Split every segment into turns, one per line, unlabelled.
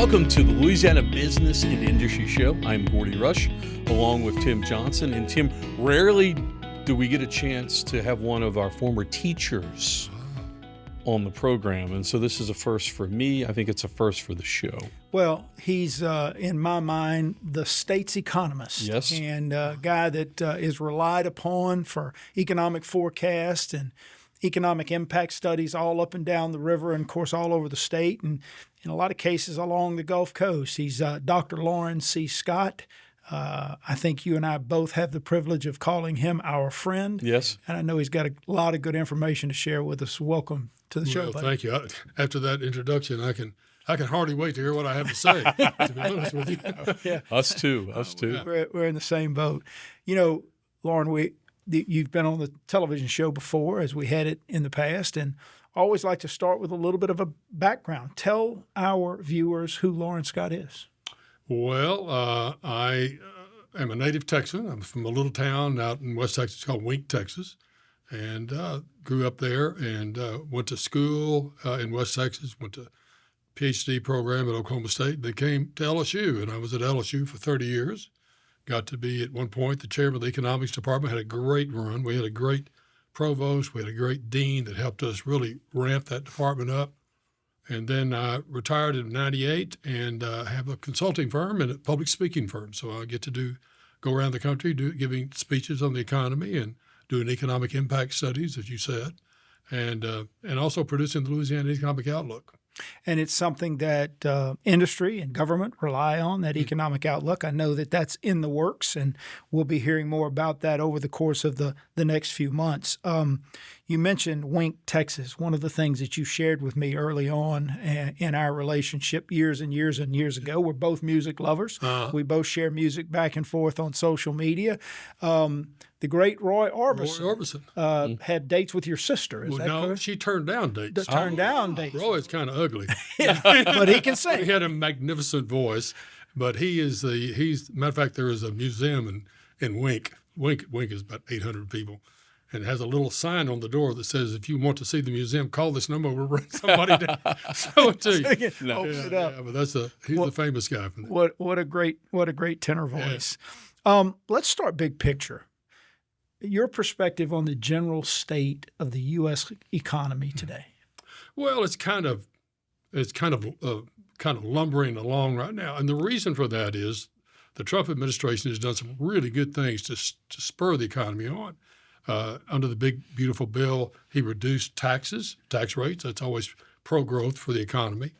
Welcome to the Louisiana Business and Industry Show. I'm Gordy Rush, along with Tim Johnson. And Tim, rarely do we get a chance to have one of our former teachers on the program. And so this is a first for me. I think it's a first for the show.
Well, he's, in my mind, the state's economist.
Yes.
And a guy that is relied upon for economic forecast and economic impact studies all up and down the river and, of course, all over the state and in a lot of cases along the Gulf Coast. He's Dr. Loren C. Scott. I think you and I both have the privilege of calling him our friend.
Yes.
And I know he's got a lot of good information to share with us. Welcome to the show,
Well,
buddy.
thank you. After that introduction, I can hardly wait to hear what I have to say, to be honest with you.
Yeah.
Us too.
We're in the same boat. You know, Lauren, you've been on the television show before, as we had it in the past, and I always like to start with a little bit of a background. Tell our viewers who Loren Scott is.
Well, I am a native Texan. I'm from a little town out in West Texas called Wink, Texas, and grew up there and went to school in West Texas, went to PhD program at Oklahoma State. Then came to LSU, and I was at LSU for 30 years. Got to be, at one point, the chairman of the economics department. Had a great run. We had a great provost. We had a great dean that helped us really ramp that department up. And then I retired in '98 and have a consulting firm and a public speaking firm. So I get to go around the country giving speeches on the economy and doing economic impact studies, as you said, and also producing the Louisiana Economic Outlook.
And it's something that industry and government rely on, that economic outlook. I know that that's in the works, and we'll be hearing more about that over the course of the next few months. You mentioned Wink, Texas. One of the things that you shared with me early on in our relationship years and years and years ago, we're both music lovers. We both share music back and forth on social media. The great Roy Orbison, had dates with your sister. Is that correct?
She turned down dates.
Turned down dates.
Roy's kind of ugly.
But he can sing.
He had a magnificent voice, but he's matter of fact, there is a museum in Wink. Wink is about 800 people, and it has a little sign on the door that says, if you want to see the museum, call this number. We'll bring somebody to show it to you.
Opens it up.
Yeah, but he's the famous guy from there.
What a great tenor voice. Let's start big picture. Your perspective on the general state of the U.S. economy today.
Well, it's kind of lumbering along right now, and the reason for that is the Trump administration has done some really good things to spur the economy on. Under the big beautiful bill, he reduced tax rates. That's always pro-growth for the economy.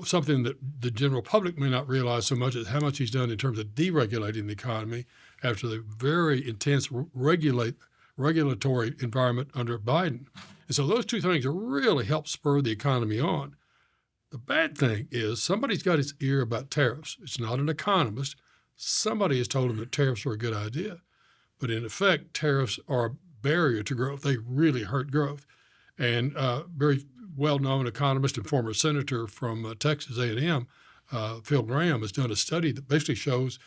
Something that the general public may not realize so much is how much he's done in terms of deregulating the economy after the very intense regulatory environment under Biden. And so those two things really helped spur the economy on. The bad thing is somebody's got his ear about tariffs. It's not an economist. Somebody has told him that tariffs are a good idea. But in effect, tariffs are a barrier to growth. They really hurt growth. And very well-known economist and former senator from Texas A&M, Phil Graham, has done a study that basically shows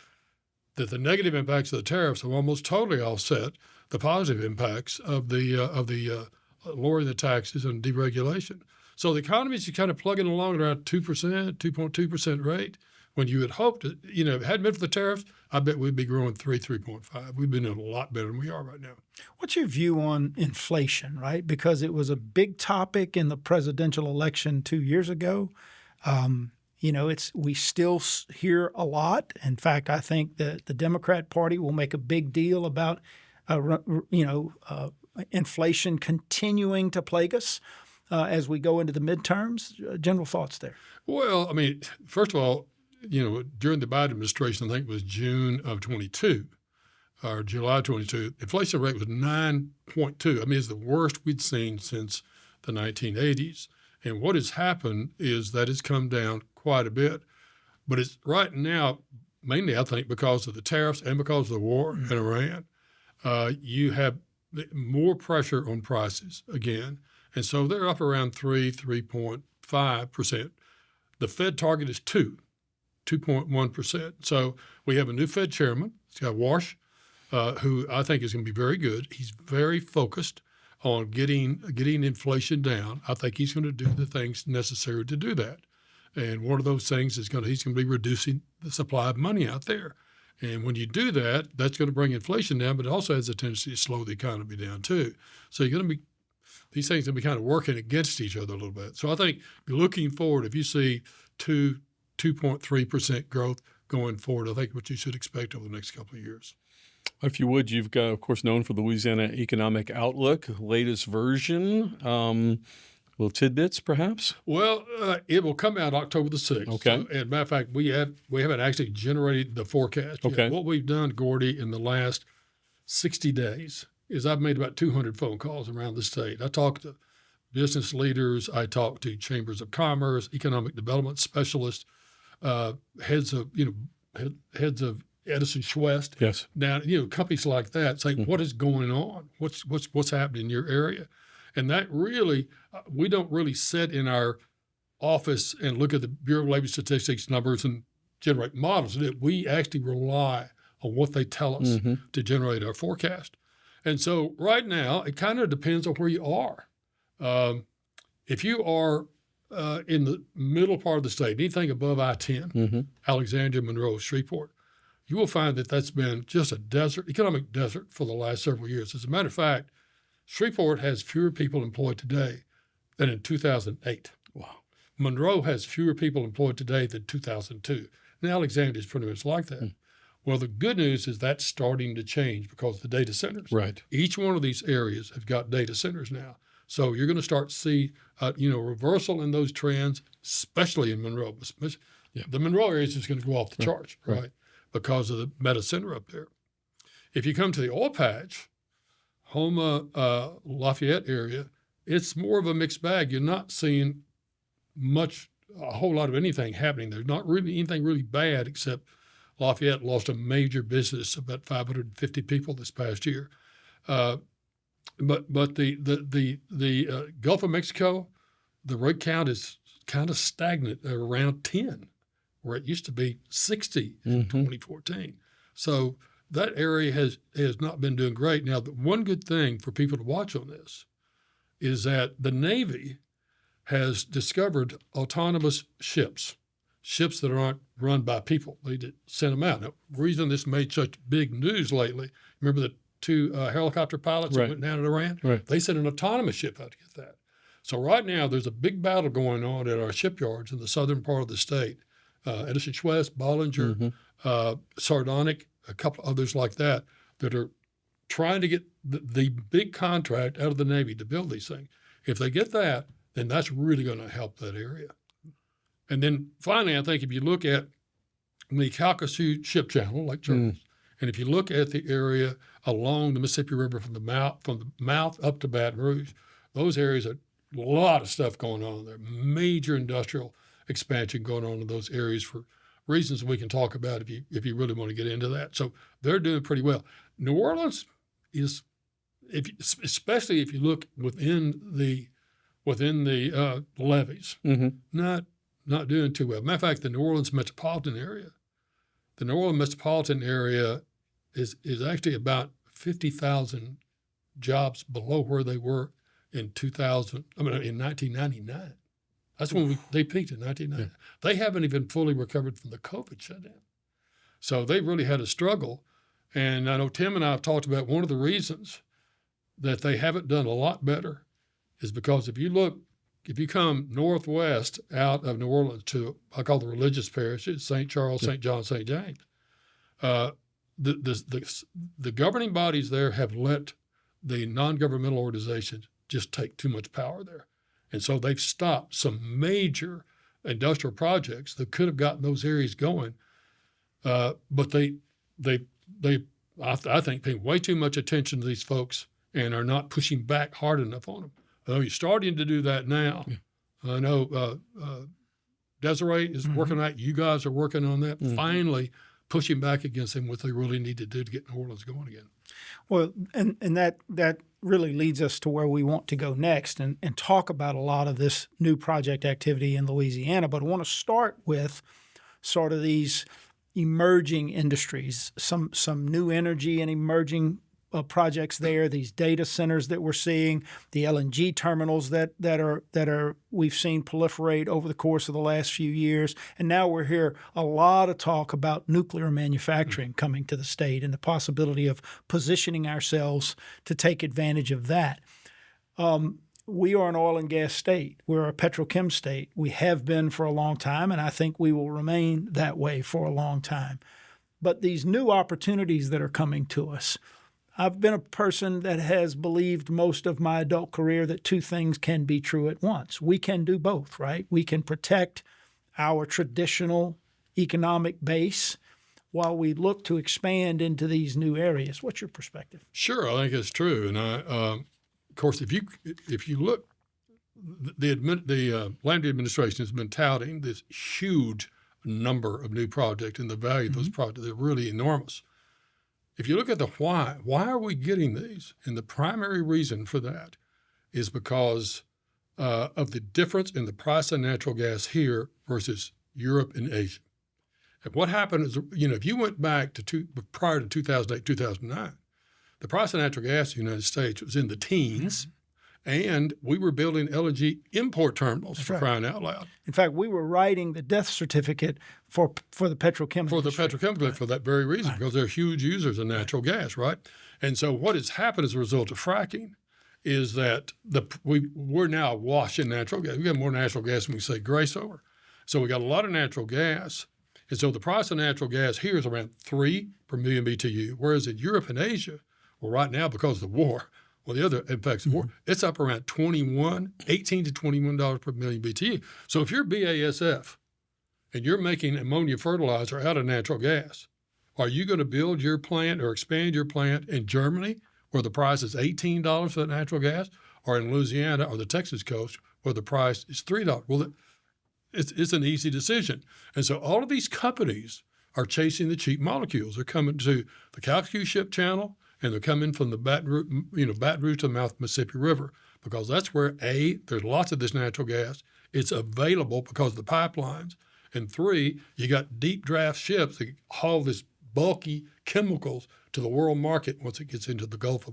that the negative impacts of the tariffs have almost totally offset the positive impacts of the lowering the taxes and deregulation. So the economy is kind of plugging along at around 2%, 2.2% rate. When you had hoped, if it hadn't been for the tariffs, I bet we'd be growing 3.5. We've been doing a lot better than we are right now.
What's your view on inflation, right? Because it was a big topic in the presidential election 2 years ago. We still hear a lot. In fact, I think that the Democrat Party will make a big deal about, inflation continuing to plague us as we go into the midterms. General thoughts there?
Well, I mean, first of all, during the Biden administration, I think it was June of 22 or July 22, inflation rate was 9.2. I mean, it's the worst we'd seen since the 1980s. And what has happened is that it's come down quite a bit. But it's right now, mainly I think because of the tariffs and because of the war in Iran, you have more pressure on prices again. And so they're up around 3.5%. The Fed target is 2.1%. So we have a new Fed chairman, Scott Walsh, who I think is going to be very good. He's very focused on getting inflation down. I think he's going to do the things necessary to do that. And one of those things is he's going to be reducing the supply of money out there. And when you do that, that's going to bring inflation down, but it also has a tendency to slow the economy down too. So these things will be kind of working against each other a little bit. So I think looking forward, if you see 2.3% growth going forward, I think what you should expect over the next couple of years.
If you would, you've got, of course, known for the Louisiana Economic Outlook, latest version. Little tidbits, perhaps?
Well, it will come out October the 6th.
Okay.
So, as a matter of fact, we haven't actually generated the forecast yet.
Okay.
What we've done, Gordy, in the last 60 days is I've made about 200 phone calls around the state. I talked to business leaders. I talked to chambers of commerce, economic development specialists, heads of Edison Schwest.
Yes.
Now, companies like that saying, what is going on? What's happening in your area? And that really, we don't really sit in our office and look at the Bureau of Labor Statistics numbers and generate models. We actually rely on what they tell us to generate our forecast. And so right now, it kind of depends on where you are. If you are in the middle part of the state, anything above I-10, Alexandria, Monroe, Shreveport, you will find that that's been just a desert, economic desert for the last several years. As a matter of fact, Shreveport has fewer people employed today than in 2008.
Wow.
Monroe has fewer people employed today than 2002. And Alexandria is pretty much like that. Well, the good news is that's starting to change because of the data centers.
Right.
Each one of these areas have got data centers now. So you're going to start to see, reversal in those trends, especially in Monroe.
Yeah.
The Monroe area is just going to go off the charts, right? Because of the meta center up there. If you come to the oil patch, Houma, Lafayette area, it's more of a mixed bag. You're not seeing a whole lot of anything happening. There's not really anything really bad, except Lafayette lost a major business, about 550 people this past year. But the Gulf of Mexico, the rig count is kind of stagnant at around 10, where it used to be 60 in 2014. So that area has not been doing great. Now, the one good thing for people to watch on this is that the Navy has discovered autonomous ships that aren't run by people. They sent them out. Now, the reason this made such big news lately, remember the two helicopter pilots that went down in Iran?
Right.
They sent an autonomous ship out to get that. So right now, there's a big battle going on at our shipyards in the southern part of the state. Edison Schwest, Bollinger, Sardonic, a couple others like that are trying to get the big contract out of the Navy to build these things. If they get that, then that's really going to help that area. And then finally, I think if you look at the Calcasieu Ship Channel, Lake Charles, and if you look at the area along the Mississippi River from the mouth up to Baton Rouge, those areas are a lot of stuff going on there. Major industrial expansion going on in those areas for reasons we can talk about if you really want to get into that. So they're doing pretty well. New Orleans is, especially if you look within the levees, not doing too well. Matter of fact, the New Orleans metropolitan area is actually about 50,000 jobs below where they were in 1999. That's when they peaked in 1999. Yeah. They haven't even fully recovered from the COVID shutdown. So they really had a struggle. And I know Tim and I have talked about one of the reasons that they haven't done a lot better is because if you come northwest out of New Orleans to, I call the religious parishes, St. Charles, St. John, St. James, the governing bodies there have let the non-governmental organizations just take too much power there. And so they've stopped some major industrial projects that could have gotten those areas going. But they I think, pay way too much attention to these folks and are not pushing back hard enough on them. Although you're starting to do that now. Yeah. I know Desiree is working on that. You guys are working on that. Finally pushing back against them what they really need to do to get New Orleans going again.
Well, and that really leads us to where we want to go next and talk about a lot of this new project activity in Louisiana. But I want to start with sort of these emerging industries, some new energy and emerging projects there, these data centers that we're seeing, the LNG terminals that are we've seen proliferate over the course of the last few years, and now we're hearing a lot of talk about nuclear manufacturing coming to the state and the possibility of positioning ourselves to take advantage of that. We are an oil and gas state. We're a petrochem state. We have been for a long time, and I think we will remain that way for a long time. But these new opportunities that are coming to us, I've been a person that has believed most of my adult career that two things can be true at once. We can do both, right? We can protect our traditional economic base while we look to expand into these new areas. What's your perspective?
Sure, I think it's true. And of course, if you look, the Land Administration has been touting this huge number of new projects, and the value of those projects are really enormous. If you look at the why are we getting these? And the primary reason for that is because of the difference in the price of natural gas here versus Europe and Asia. And what happened is, if you went back to prior to 2008, 2009, the price of natural gas in the United States was in the teens. And we were building LNG import terminals for crying out loud.
In fact, we were writing the death certificate for the petrochemical industry.
For that very reason, because they're huge users of natural gas, right? And so what has happened as a result of fracking is that we're now awash in natural gas. We got more natural gas than we say grace over. So we got a lot of natural gas. And so the price of natural gas here is around 3 per million BTU, whereas in Europe and Asia, well, right now because of the war, well, the other impacts of war, it's up around $18 to $21 per million BTU. So if you're BASF and you're making ammonia fertilizer out of natural gas, are you going to build your plant or expand your plant in Germany where the price is $18 for that natural gas, or in Louisiana or the Texas coast where the price is $3? Well, it's an easy decision. And so all of these companies are chasing the cheap molecules. They're coming to the Calcasieu Ship Channel, and they're coming from the Baton Rouge to the mouth of the Mississippi River, because that's where, A, there's lots of this natural gas. It's available because of the pipelines. And 3, you got deep draft ships that haul this bulky chemicals to the world market once it gets into the Gulf.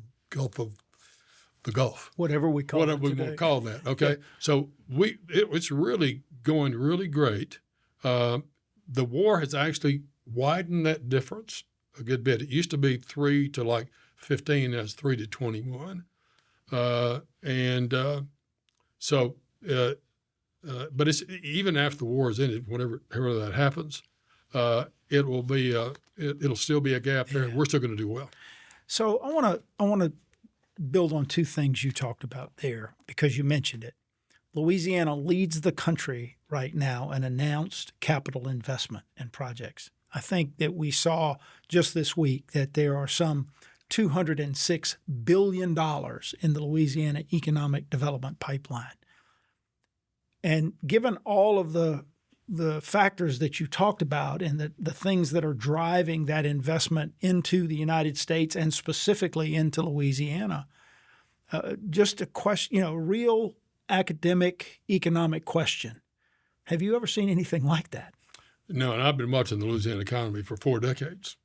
Whatever we call it
Whatever we want to call that, okay? Yeah. So it's really going really great. The war has actually widened that difference a good bit. It used to be 3 to like 15, that's 3 to 21. But it's even after the war is ended, whenever that happens, it'll still be a gap there, and we're still going to do well.
So I want to build on two things you talked about there, because you mentioned it. Louisiana leads the country right now in announced capital investment and projects. I think that we saw just this week that there are some $206 billion in the Louisiana Economic Development Pipeline. And given all of the factors that you talked about and the things that are driving that investment into the United States and specifically into Louisiana, just a question, real academic economic question. Have you ever seen anything like that?
No, and I've been watching the Louisiana economy for 4 decades.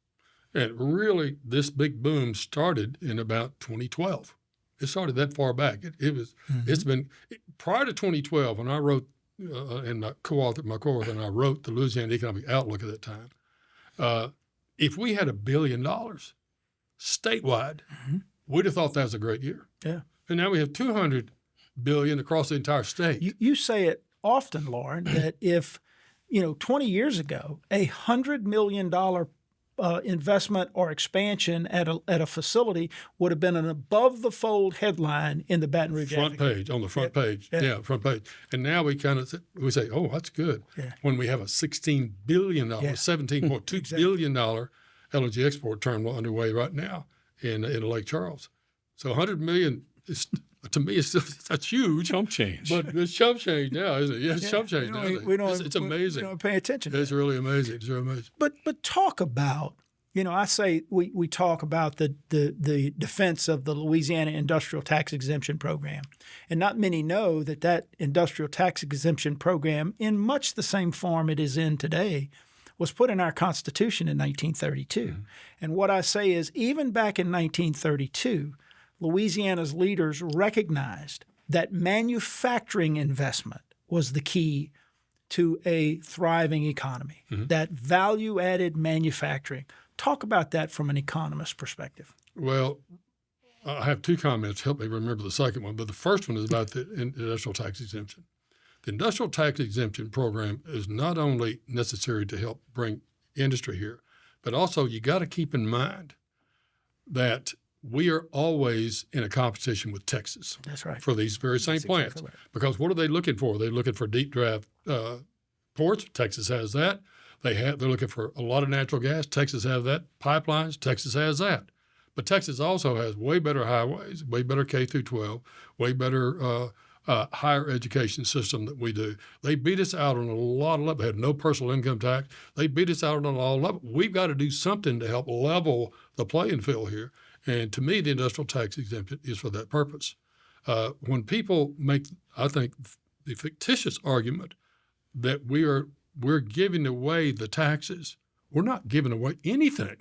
And really, this big boom started in about 2012. It started that far back. It's been prior to 2012 when I wrote and my co-author and I wrote the Louisiana Economic Outlook at that time. If we had $1 billion statewide, we'd have thought that was a great year.
Yeah.
And now we have $200 billion across the entire state.
You say it often, Loren, that if 20 years ago, $100 million investment or expansion at a facility would have been an above-the-fold headline in the Baton Rouge
front page. And now we say, oh, that's good. Yeah. When we have a $16 billion, $17.2 billion LNG export terminal underway right now in Lake Charles. So $100 million is, to me, that's huge.
Chump change.
But it's chump change now, isn't it? Yeah, it's chump change now. It's amazing.
We don't pay attention to it.
It's really amazing. It's really amazing.
But talk about, I say we talk about the defense of the Louisiana Industrial Tax Exemption Program. And not many know that industrial tax exemption program, in much the same form it is in today, was put in our Constitution in 1932. Mm-hmm. And what I say is, even back in 1932, Louisiana's leaders recognized that manufacturing investment was the key to a thriving economy, that value-added manufacturing. Talk about that from an economist perspective.
Well, I have two comments. Help me remember the second one. But the first one is about the industrial tax exemption. The industrial tax exemption program is not only necessary to help bring industry here, but also you got to keep in mind that we are always in a competition with Texas.
That's right.
For these very same plants.
Exactly right.
Because what are they looking for? They're looking for deep draft ports. Texas has that. They're looking for a lot of natural gas. Texas has that. Pipelines. Texas has that. But Texas also has way better highways, way better K through 12, way better higher education system than we do. They beat us out on a lot of levels. They had no personal income tax. They beat us out on a lot of levels. We've got to do something to help level the playing field here. And to me, the industrial tax exemption is for that purpose. When people make, I think, the fictitious argument that we're giving away the taxes, we're not giving away anything.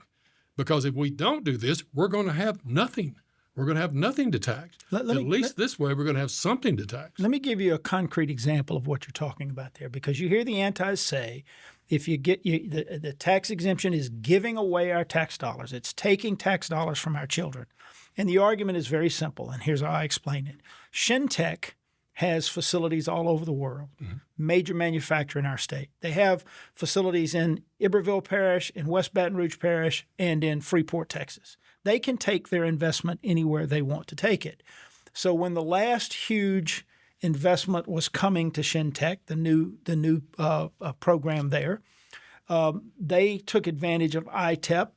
Because if we don't do this, we're going to have nothing. We're going to have nothing to tax. At least this way, we're going to have something to tax.
Let me give you a concrete example of what you're talking about there, because you hear the antis say, if you get the tax exemption is giving away our tax dollars. It's taking tax dollars from our children. And the argument is very simple, and here's how I explain it. Shintech has facilities all over the world, major manufacturer in our state. They have facilities in Iberville Parish, in West Baton Rouge Parish, and in Freeport, Texas. They can take their investment anywhere they want to take it. So when the last huge investment was coming to Shintech, the new program there, they took advantage of ITEP,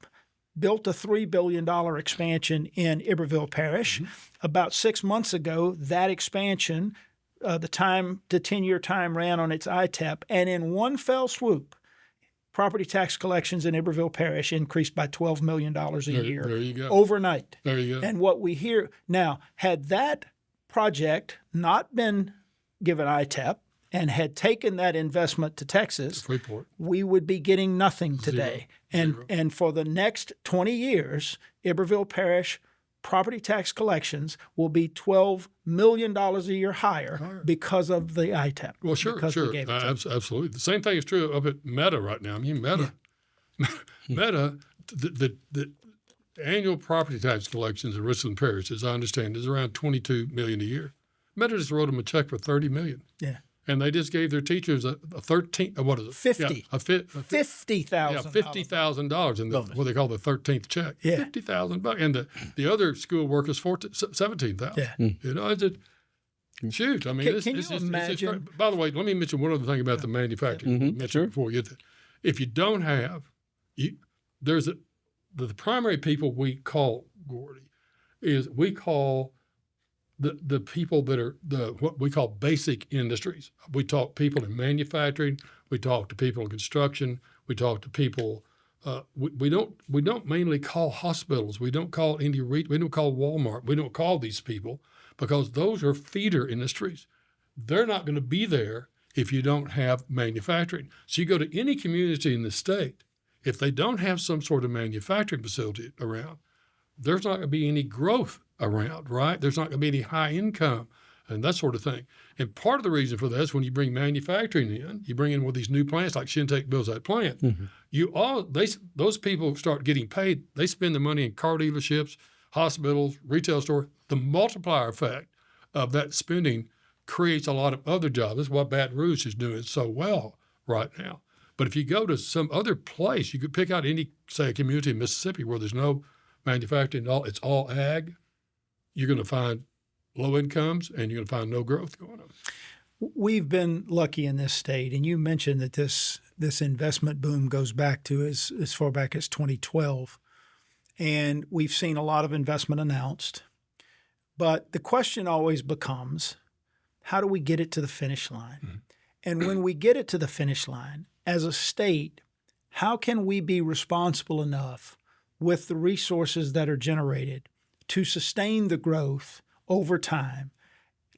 built a $3 billion expansion in Iberville Parish. About 6 months ago, that expansion, the 10-year time ran on its ITEP, and in one fell swoop, property tax collections in Iberville Parish increased by $12 million a year
there you go.
overnight.
There you go.
And what we hear now, had that project not been given ITEP and had taken that investment to Texas,
Freeport,
we would be getting nothing today.
Zero.
And for the next 20 years, Iberville Parish property tax collections will be $12 million a year higher because of the ITEP.
Well, sure. Absolutely. The same thing is true up at Meta right now. I mean, Meta, the annual property tax collections in Richland Parish, as I understand, is around $22 million a year. Meta just wrote them a check for $30 million.
Yeah.
And they just gave their teachers a 13, what is it?
50.
Yeah,
$50,000.
Yeah, $50,000 in what they call the 13th check.
Yeah.
$50,000. And the other school workers, $17,000.
Yeah.
You know, it's shoot. I mean,
can you imagine?
By the way, let me mention one other thing about the manufacturing. Sure. Before we get there. If you don't have, there's the primary people we call, Gordy, is we call the people that are what we call basic industries. We talk people in manufacturing. We talk to people in construction. We talk to people. We don't mainly call hospitals. We don't call we don't call Walmart. We don't call these people because those are feeder industries. They're not going to be there if you don't have manufacturing. So you go to any community in the state, if they don't have some sort of manufacturing facility around, there's not going to be any growth around, right? There's not going to be any high income and that sort of thing. And part of the reason for that is when you bring manufacturing in, you bring in with these new plants like Shintech builds that plant, those people start getting paid. They spend the money in car dealerships, hospitals, retail stores. The multiplier effect of that spending creates a lot of other jobs. That's why Baton Rouge is doing so well right now. But if you go to some other place, you could pick out any, say, a community in Mississippi where there's no manufacturing at all, it's all ag, you're going to find low incomes and you're going to find no growth going on.
We've been lucky in this state, and you mentioned that this investment boom goes back to as far back as 2012, and we've seen a lot of investment announced. But the question always becomes, how do we get it to the finish line? And when we get it to the finish line, as a state, how can we be responsible enough with the resources that are generated to sustain the growth over time,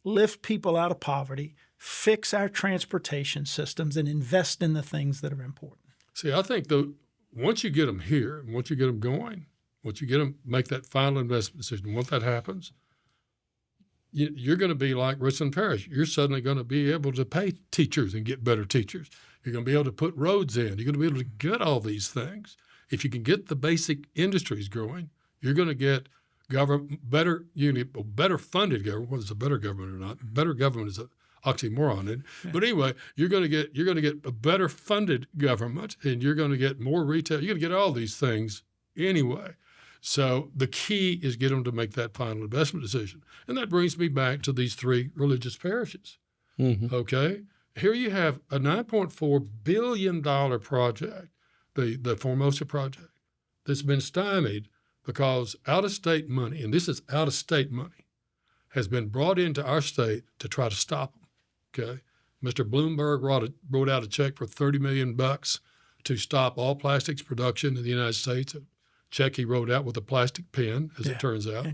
lift people out of poverty, fix our transportation systems, and invest in the things that are important?
See, I think once you get them here, once you get them going, once you get them make that final investment decision, once that happens, you're going to be like Richland Parish. You're suddenly going to be able to pay teachers and get better teachers. You're going to be able to put roads in. You're going to be able to get all these things. If you can get the basic industries growing, you're going to get better funded government. Whether it's a better government or not, better government is an oxymoron. But anyway, you're going to get a better funded government, and you're going to get more retail. You're going to get all these things anyway. So the key is get them to make that final investment decision. And that brings me back to these 3 religious parishes. Mm-hmm. Okay? Here you have a $9.4 billion project, the Formosa project, that's been stymied because out-of-state money, and this is out-of-state money, has been brought into our state to try to stop them. Okay? Mr. Bloomberg wrote out a check for $30 million to stop all plastics production in the United States. Check he wrote out with a plastic pen, as it turns out,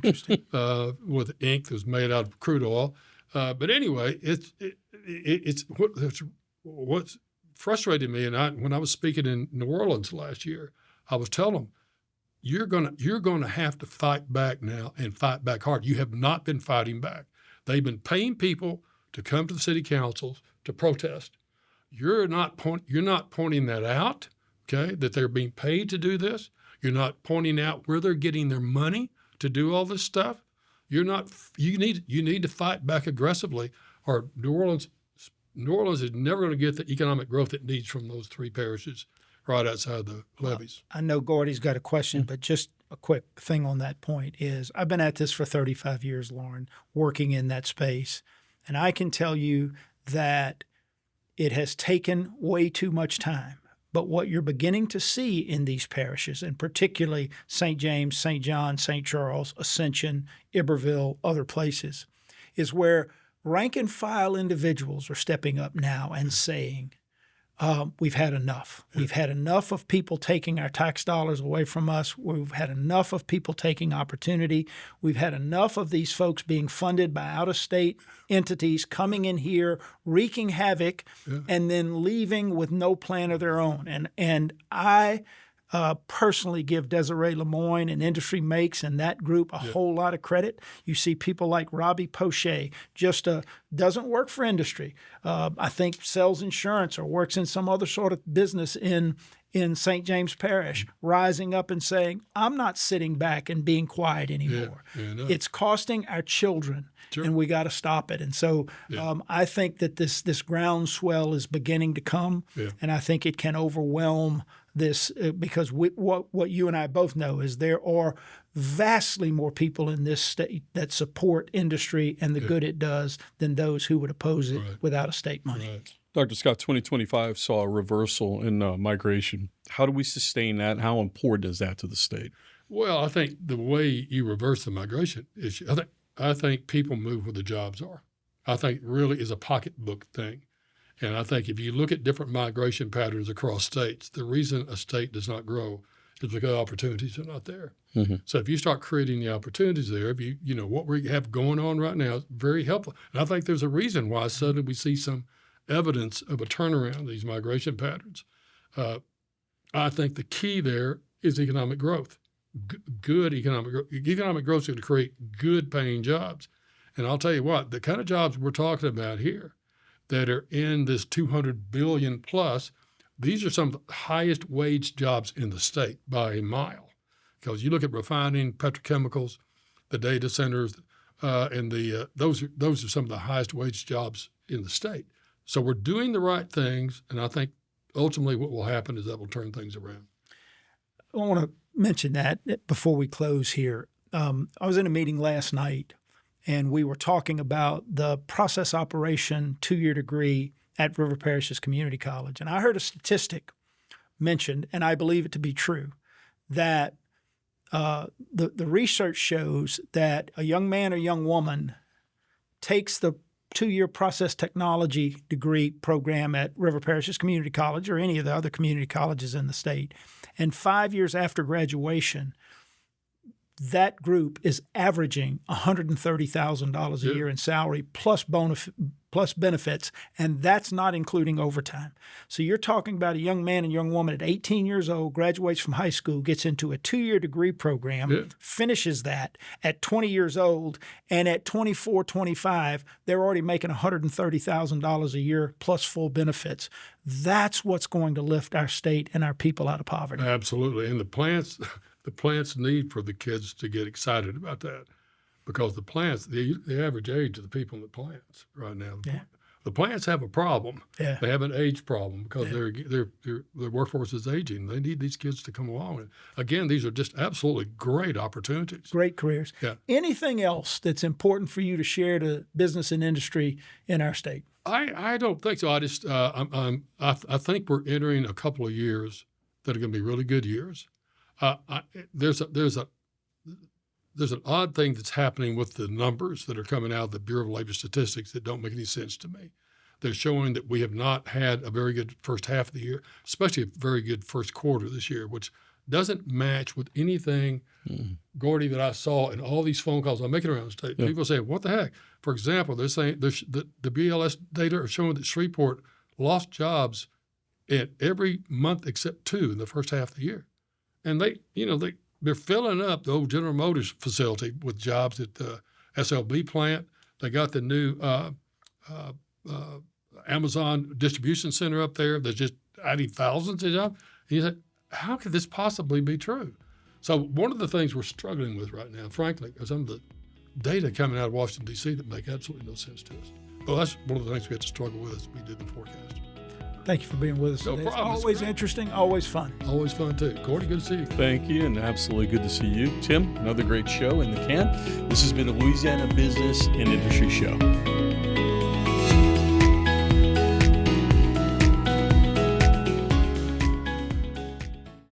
with ink that was made out of crude oil. But anyway, it's what's frustrated me. And when I was speaking in New Orleans last year, I was telling them, you're gonna have to fight back now and fight back hard. You have not been fighting back. They've been paying people to come to the city councils to protest. You're not pointing that out, okay? That they're being paid to do this. You're not pointing out where they're getting their money to do all this stuff. You need to fight back aggressively, or New Orleans is never going to get the economic growth it needs from those 3 parishes right outside the levees.
I know Gordy's got a question, but just a quick thing on that point is I've been at this for 35 years, Loren, working in that space, and I can tell you that it has taken way too much time. But what you're beginning to see in these parishes, and particularly St. James, St. John, St. Charles, Ascension, Iberville, other places, is where rank and file individuals are stepping up now and saying, we've had enough. We've had enough of people taking our tax dollars away from us. We've had enough of people taking opportunity. We've had enough of these folks being funded by out-of-state entities coming in here, wreaking havoc, and then leaving with no plan of their own. And I personally give Desiree Lemoyne and Industry Makes and that group a whole lot of credit. You see people like Robbie Poche just doesn't work for industry. I think sells insurance or works in some other sort of business in St. James Parish, rising up and saying, I'm not sitting back and being quiet anymore. No. It's costing our children, and we got to stop it. And so I think that this groundswell is beginning to come, and I think it can overwhelm this because what you and I both know is there are vastly more people in this state that support industry and the good it does than those who would oppose it without state money.
Right.
Dr. Scott, 2025 saw a reversal in migration. How do we sustain that? How important is that to the state?
Well, I think the way you reverse the migration issue, I think people move where the jobs are. I think really is a pocketbook thing. And I think if you look at different migration patterns across states, the reason a state does not grow is because opportunities are not there. Mm-hmm. So if you start creating the opportunities there, if you know what we have going on right now is very helpful. And I think there's a reason why suddenly we see some evidence of a turnaround in these migration patterns. I think the key there is economic growth, good economic growth. Economic growth is going to create good paying jobs. And I'll tell you what, the kind of jobs we're talking about here that are in this $200 billion plus, these are some of the highest wage jobs in the state by a mile. Because you look at refining, petrochemicals, the data centers, and those are some of the highest wage jobs in the state. So we're doing the right things, and I think ultimately what will happen is that will turn things around.
I want to mention that before we close here. I was in a meeting last night, and we were talking about the process operation 2-year degree at River Parishes Community College. And I heard a statistic mentioned, and I believe it to be true, that the research shows that a young man or young woman takes the 2-year process technology degree program at River Parishes Community College or any of the other community colleges in the state. And 5 years after graduation, that group is averaging $130,000 a year in salary plus benefits, and that's not including overtime. So you're talking about a young man and young woman at 18 years old, graduates from high school, gets into a 2-year degree program, finishes that at 20 years old, and at 24, 25, they're already making $130,000 a year plus full benefits. That's what's going to lift our state and our people out of poverty.
Absolutely. And the plants need for the kids to get excited about that, because the plants, the average age of the people in the plants right now, the plants have a problem.
Yeah.
They have an age problem because their workforce is aging. They need these kids to come along. And again, these are just absolutely great opportunities.
Great careers.
Yeah.
Anything else that's important for you to share to business and industry in our state?
I don't think so. I just I think we're entering a couple of years that are going to be really good years. There's an odd thing that's happening with the numbers that are coming out of the Bureau of Labor Statistics that don't make any sense to me. They're showing that we have not had a very good first half of the year, especially a very good first quarter this year, which doesn't match with anything, Gordy, that I saw in all these phone calls I'm making around the state. Yeah. People say, what the heck? For example, they're saying the BLS data are showing that Shreveport lost jobs in every month except 2 in the first half of the year. And they're filling up the old General Motors facility with jobs at the SLB plant. They got the new Amazon distribution center up there that's just adding thousands of jobs. And you say, how could this possibly be true? So one of the things we're struggling with right now, frankly, are some of the data coming out of Washington, D.C. that make absolutely no sense to us. Well, that's one of the things we have to struggle with as we do the forecast.
Thank you for being with us today. No problem. It's always interesting, always fun.
Always fun, too. Gordy, good to see you.
Thank you, and absolutely good to see you. Tim, another great show in the can. This has been the Louisiana Business and Industry Show.